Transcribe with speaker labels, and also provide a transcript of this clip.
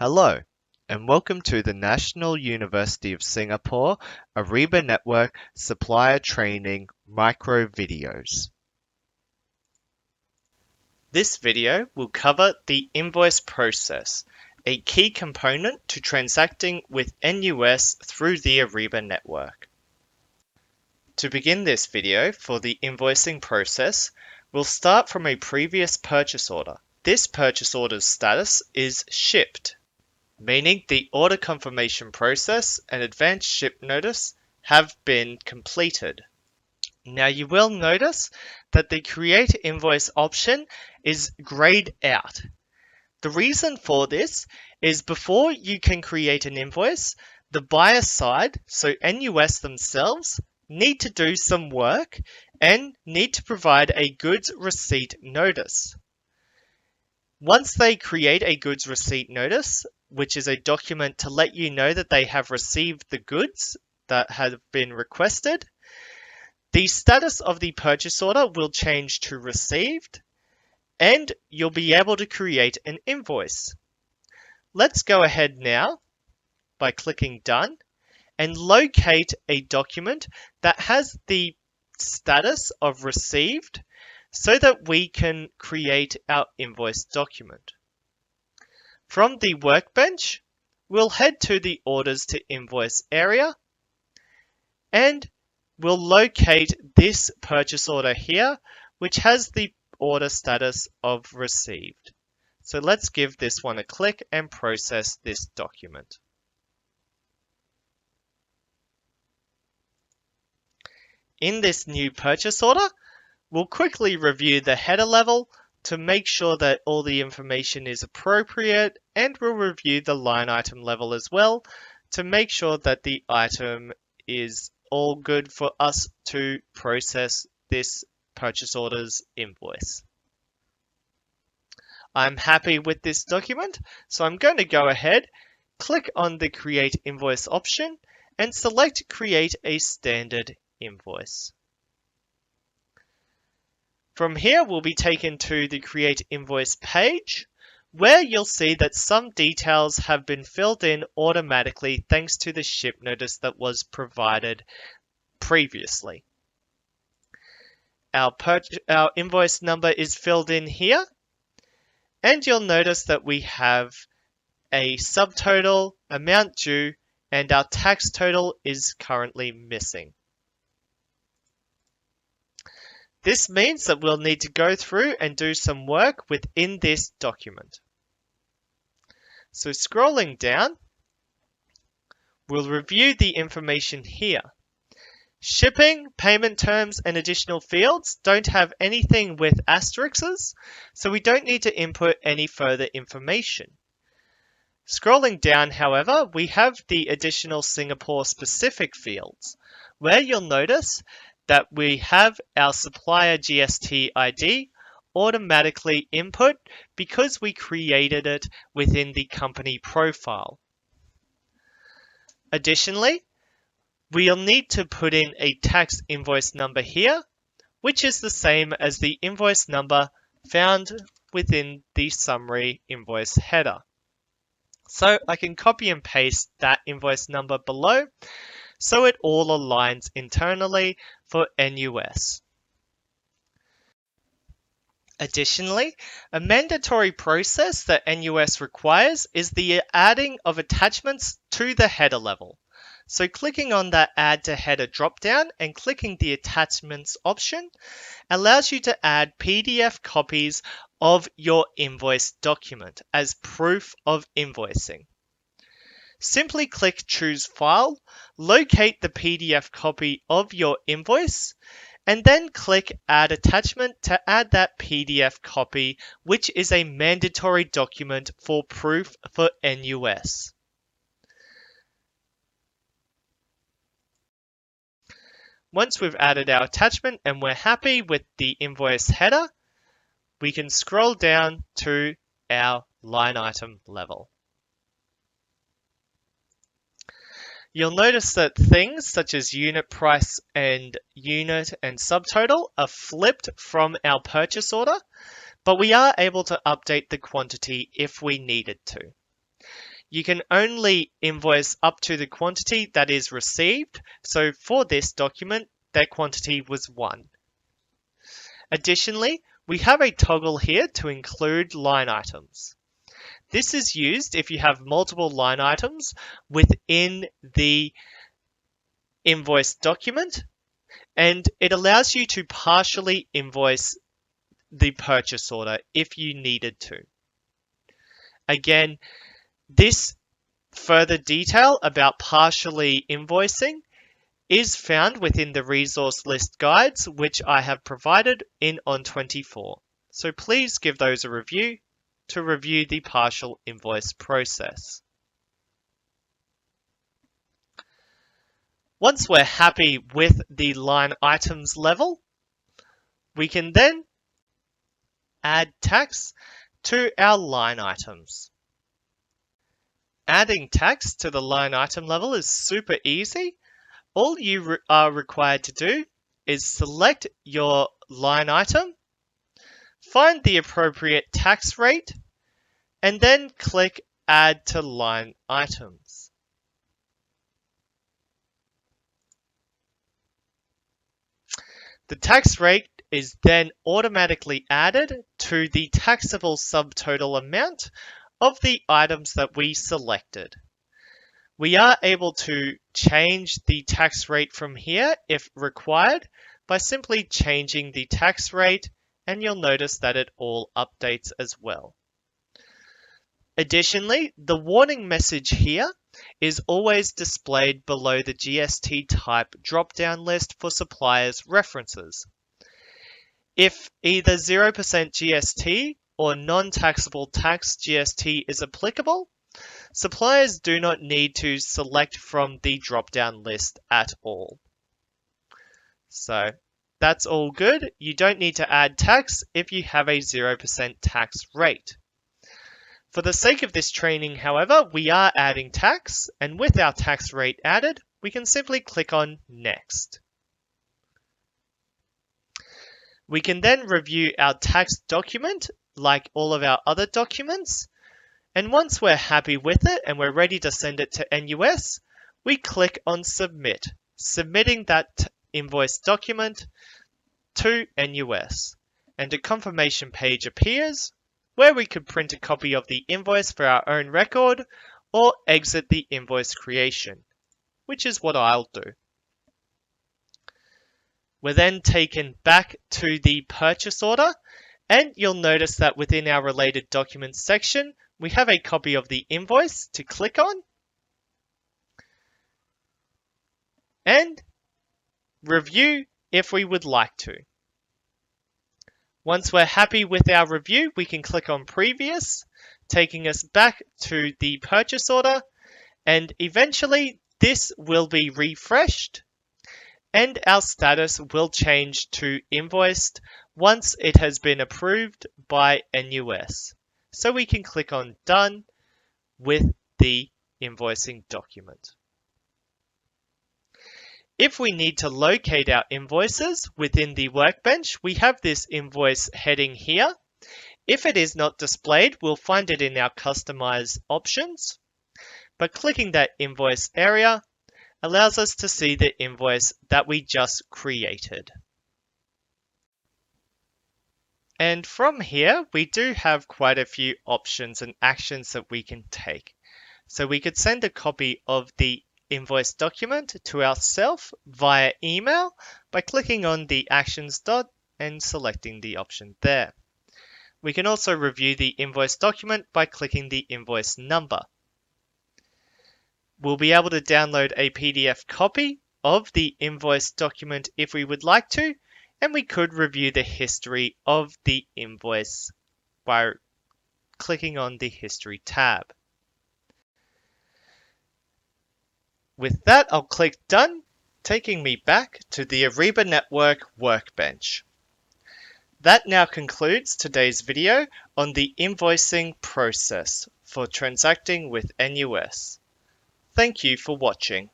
Speaker 1: Hello, and welcome to the National University of Singapore Ariba Network Supplier Training Micro Videos. This video will cover the invoice process, a key component to transacting with NUS through the Ariba network. To begin this video for the invoicing process, we'll start from a previous purchase order. This purchase order's status is shipped, meaning the order confirmation process and advance ship notice have been completed. Now you will notice that the Create Invoice option is grayed out. The reason for this is before you can create an invoice, the buyer side, so NUS themselves, need to do some work and need to provide a goods receipt notice. Once they create a goods receipt notice, which is a document to let you know that they have received the goods that have been requested, the status of the purchase order will change to received, and you'll be able to create an invoice. Let's go ahead now by clicking Done and locate a document that has the status of received so that we can create our invoice document. From the workbench, we'll head to the Orders to Invoice area and we'll locate this purchase order here, which has the order status of received. So let's give this one a click and process this document. In this new purchase order, we'll quickly review the header level to make sure that all the information is appropriate, and we'll review the line item level as well to make sure that the item is all good for us to process this purchase order's invoice. I'm happy with this document, so I'm going to go ahead, click on the Create Invoice option, and select Create a Standard Invoice. From here, we'll be taken to the Create Invoice page, where you'll see that some details have been filled in automatically thanks to the ship notice that was provided previously. Our invoice number is filled in here, and you'll notice that we have a subtotal, amount due, and our tax total is currently missing. This means that we'll need to go through and do some work within this document. So scrolling down, we'll review the information here. Shipping, payment terms, and additional fields don't have anything with asterisks, so we don't need to input any further information. Scrolling down, however, we have the additional Singapore-specific fields, where you'll notice that we have our supplier GST ID automatically input because we created it within the company profile. Additionally, we'll need to put in a tax invoice number here, which is the same as the invoice number found within the summary invoice header. So I can copy and paste that invoice number below so it all aligns internally for NUS. Additionally, a mandatory process that NUS requires is the adding of attachments to the header level. So clicking on that Add to Header dropdown and clicking the Attachments option allows you to add PDF copies of your invoice document as proof of invoicing. Simply click Choose File, locate the PDF copy of your invoice, and then click Add Attachment to add that PDF copy, which is a mandatory document for proof for NUS. Once we've added our attachment and we're happy with the invoice header, we can scroll down to our line item level. You'll notice that things such as unit price and unit and subtotal are flipped from our purchase order, but we are able to update the quantity if we needed to. You can only invoice up to the quantity that is received. So for this document, that quantity was 1. Additionally, we have a toggle here to include line items. This is used if you have multiple line items within the invoice document, and it allows you to partially invoice the purchase order if you needed to. Again, this further detail about partially invoicing is found within the resource list guides, which I have provided in On24. So please give those a review to review the partial invoice process. Once we're happy with the line items level, we can then add tax to our line items. Adding tax to the line item level is super easy. All you are required to do is select your line item, find the appropriate tax rate, and then click Add to Line Items. The tax rate is then automatically added to the taxable subtotal amount of the items that we selected. We are able to change the tax rate from here if required by simply changing the tax rate, and you'll notice that it all updates as well. Additionally, the warning message here is always displayed below the GST type drop-down list for suppliers' references. If either 0% GST or non-taxable tax GST is applicable, suppliers do not need to select from the drop-down list at all. So that's all good. You don't need to add tax if you have a 0% tax rate. For the sake of this training, however, we are adding tax, and with our tax rate added, we can simply click on Next. We can then review our tax document like all of our other documents, and once we're happy with it and we're ready to send it to NUS, we click on Submit, submitting that invoice document to NUS, and a confirmation page appears where we could print a copy of the invoice for our own record or exit the invoice creation, which is what I'll do. We're then taken back to the purchase order, and you'll notice that within our related documents section, we have a copy of the invoice to click on and review if we would like to. Once we're happy with our review, we can click on Previous, taking us back to the purchase order, and eventually this will be refreshed and our status will change to invoiced once it has been approved by NUS. So we can click on Done with the invoicing document. If we need to locate our invoices within the workbench, we have this invoice heading here. If it is not displayed, we'll find it in our Customize options. But clicking that invoice area allows us to see the invoice that we just created. And from here, we do have quite a few options and actions that we can take. So we could send a copy of the invoice document to ourselves via email by clicking on the actions dot and selecting the option there. We can also review the invoice document by clicking the invoice number. We'll be able to download a PDF copy of the invoice document if we would like to, and we could review the history of the invoice by clicking on the History tab. With that, I'll click Done, taking me back to the Ariba Network workbench. That now concludes today's video on the invoicing process for transacting with NUS. Thank you for watching.